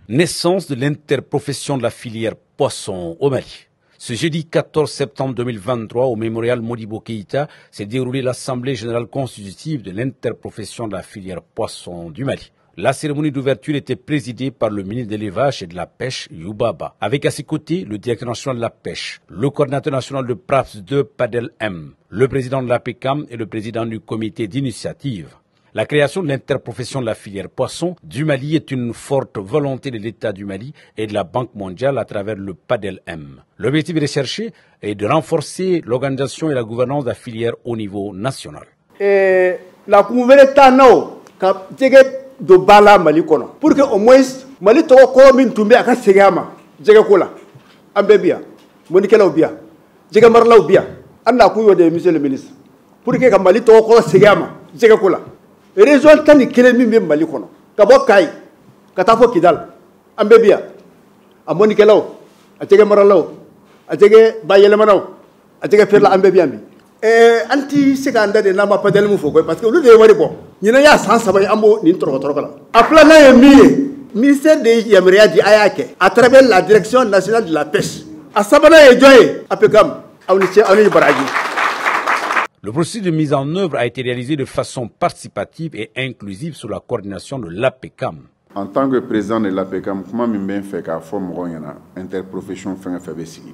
Naissance de l'interprofession de la filière poisson au Mali. Ce jeudi 14 septembre 2023, au mémorial Modibo Keïta, s'est déroulée l'Assemblée générale constitutive de l'interprofession de la filière poisson du Mali. La cérémonie d'ouverture était présidée par le ministre de l'Élevage et de la Pêche, Youbaba, avec à ses côtés le directeur national de la Pêche, le coordinateur national de PRAPS 2, Padel M, le président de l'APECAM et le président du comité d'initiative. La création de l'interprofession de la filière poisson du Mali est une forte volonté de l'État du Mali et de la Banque mondiale à travers le PADEL-M. L'objectif recherché est de renforcer l'organisation et la gouvernance de la filière au niveau national. La do bala Mali kono pour que au moins Mali to ko min tumbe aka segama jega kola ambe biya moni kala biya jega marlaw biya anda ku yode monsieur le ministre pour que Mali to ko segama jega kola région tani kele min be Mali kono ka bo kay ka ta fo kidal ambe biya amoni kala a jega marlaw a jega bayele manaw a jega perla ambe biya mi anti seganda de nama padel mu foko parce que lu de wari bon ñina ya sans sabay ambo ni toro la apla na yemi ministère de yamriya di ayake à travers la direction nationale de la pêche a sabana e joye apegam awni baraji. Le processus de mise en œuvre a été réalisé de façon participative et inclusive sous la coordination de l'APECAM. En tant que président de l'APECAM, comment je fais qu'à forme interprofession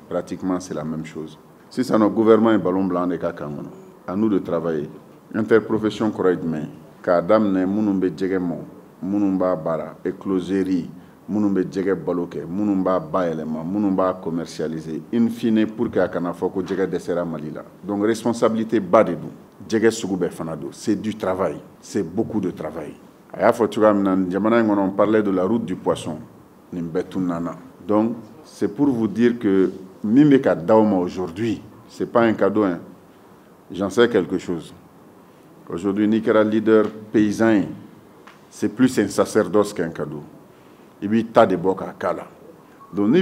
pratiquement c'est la même chose. Si c'est notre gouvernement et ballon blanc de Kakangono, à nous de travailler. Interprofession correctement, car dame ne munumbe djegemo, munumba bara, écloserie, munumbe djege baloke, munumba baelema, munumba commercialiser. In fine pour que akana foko djege desera malila. Donc responsabilité bas de nous. Djege sugube fanado, c'est du travail, c'est beaucoup de travail. On parlait de la route du poisson, donc c'est pour vous dire que Mimeka Daoma aujourd'hui, ce n'est pas un cadeau, hein. J'en sais quelque chose. Aujourd'hui, Nikera leader paysan, c'est plus un sacerdoce qu'un cadeau. Il y a des boka kala. Donc,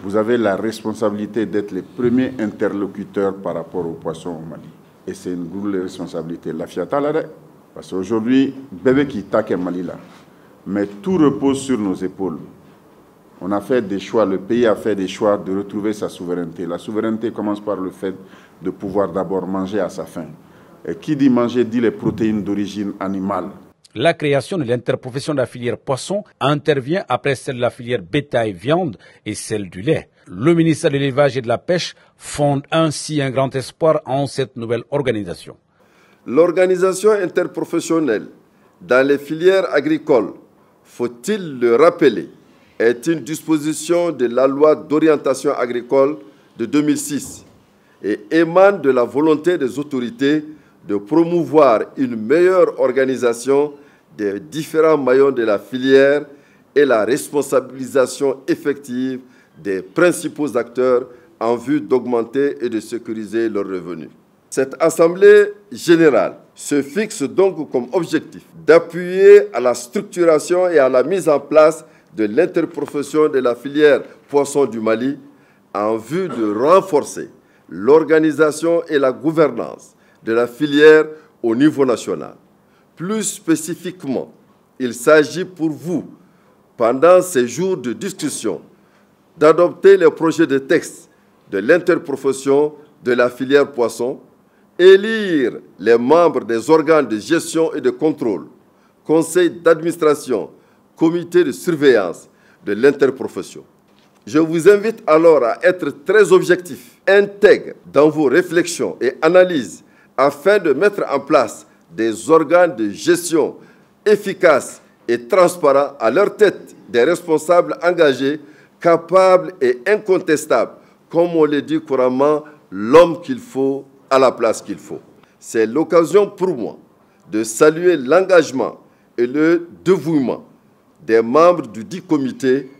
vous avez la responsabilité d'être les premiers interlocuteurs par rapport aux poissons au Mali. Et c'est une grosse responsabilité. La fiata là, parce qu'aujourd'hui, bébé qui taque Mali là, mais tout repose sur nos épaules. On a fait des choix, le pays a fait des choix de retrouver sa souveraineté. La souveraineté commence par le fait de pouvoir d'abord manger à sa faim. Et qui dit manger dit les protéines d'origine animale. La création de l'interprofession de la filière poisson intervient après celle de la filière bétail-viande et celle du lait. Le ministère de l'Élevage et de la Pêche fonde ainsi un grand espoir en cette nouvelle organisation. L'organisation interprofessionnelle dans les filières agricoles, faut-il le rappeler, est une disposition de la loi d'orientation agricole de 2006 et émane de la volonté des autorités de promouvoir une meilleure organisation des différents maillons de la filière et la responsabilisation effective des principaux acteurs en vue d'augmenter et de sécuriser leurs revenus. Cette Assemblée générale se fixe donc comme objectif d'appuyer à la structuration et à la mise en place de l'interprofession de la filière poisson du Mali en vue de renforcer l'organisation et la gouvernance de la filière au niveau national. Plus spécifiquement, il s'agit pour vous, pendant ces jours de discussion, d'adopter les projets de texte de l'interprofession de la filière poisson, élire les membres des organes de gestion et de contrôle, conseil d'administration, comité de surveillance de l'interprofession. Je vous invite alors à être très objectif, intègre dans vos réflexions et analyses afin de mettre en place des organes de gestion efficaces et transparents à leur tête, des responsables engagés, capables et incontestables, comme on le dit couramment, l'homme qu'il faut à la place qu'il faut. C'est l'occasion pour moi de saluer l'engagement et le dévouement des membres du dit comité,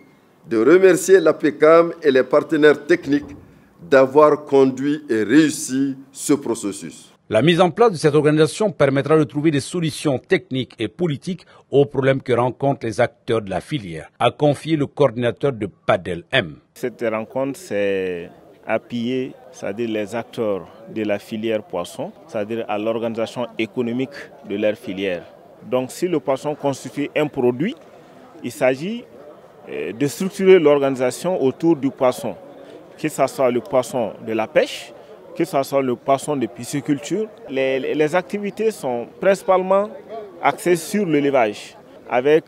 de remercier l'APECAM et les partenaires techniques d'avoir conduit et réussi ce processus. La mise en place de cette organisation permettra de trouver des solutions techniques et politiques aux problèmes que rencontrent les acteurs de la filière, a confié le coordinateur de PADEL-M. Cette rencontre, c'est appuyer, c'est-à-dire les acteurs de la filière poisson, c'est-à-dire à l'organisation économique de leur filière. Donc si le poisson constitue un produit, Il s'agit de structurer l'organisation autour du poisson, que ce soit le poisson de la pêche, que ce soit le poisson de pisciculture. Les activités sont principalement axées sur l'élevage, avec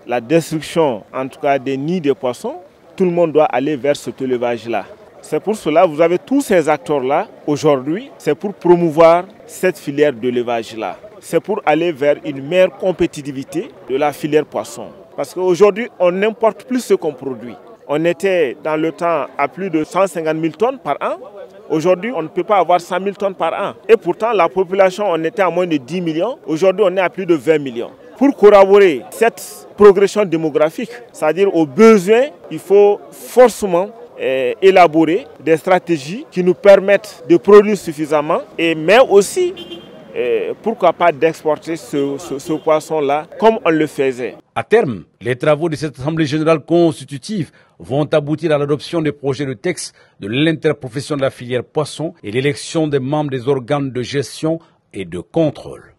la destruction, en tout cas des nids de poissons. Tout le monde doit aller vers cet élevage-là. C'est pour cela que vous avez tous ces acteurs-là aujourd'hui, c'est pour promouvoir cette filière de l'élevage-là. C'est pour aller vers une meilleure compétitivité de la filière poisson. Parce qu'aujourd'hui, on n'importe plus ce qu'on produit. On était dans le temps à plus de 150 000 tonnes par an. Aujourd'hui, on ne peut pas avoir 100 000 tonnes par an. Et pourtant, la population, on était à moins de 10 millions. Aujourd'hui, on est à plus de 20 millions. Pour corroborer cette progression démographique, c'est-à-dire aux besoins, il faut forcément élaborer des stratégies qui nous permettent de produire suffisamment, mais aussi, pourquoi pas, d'exporter ce poisson-là comme on le faisait. À terme, les travaux de cette Assemblée générale constitutive vont aboutir à l'adoption des projets de texte de l'interprofession de la filière poisson et l'élection des membres des organes de gestion et de contrôle.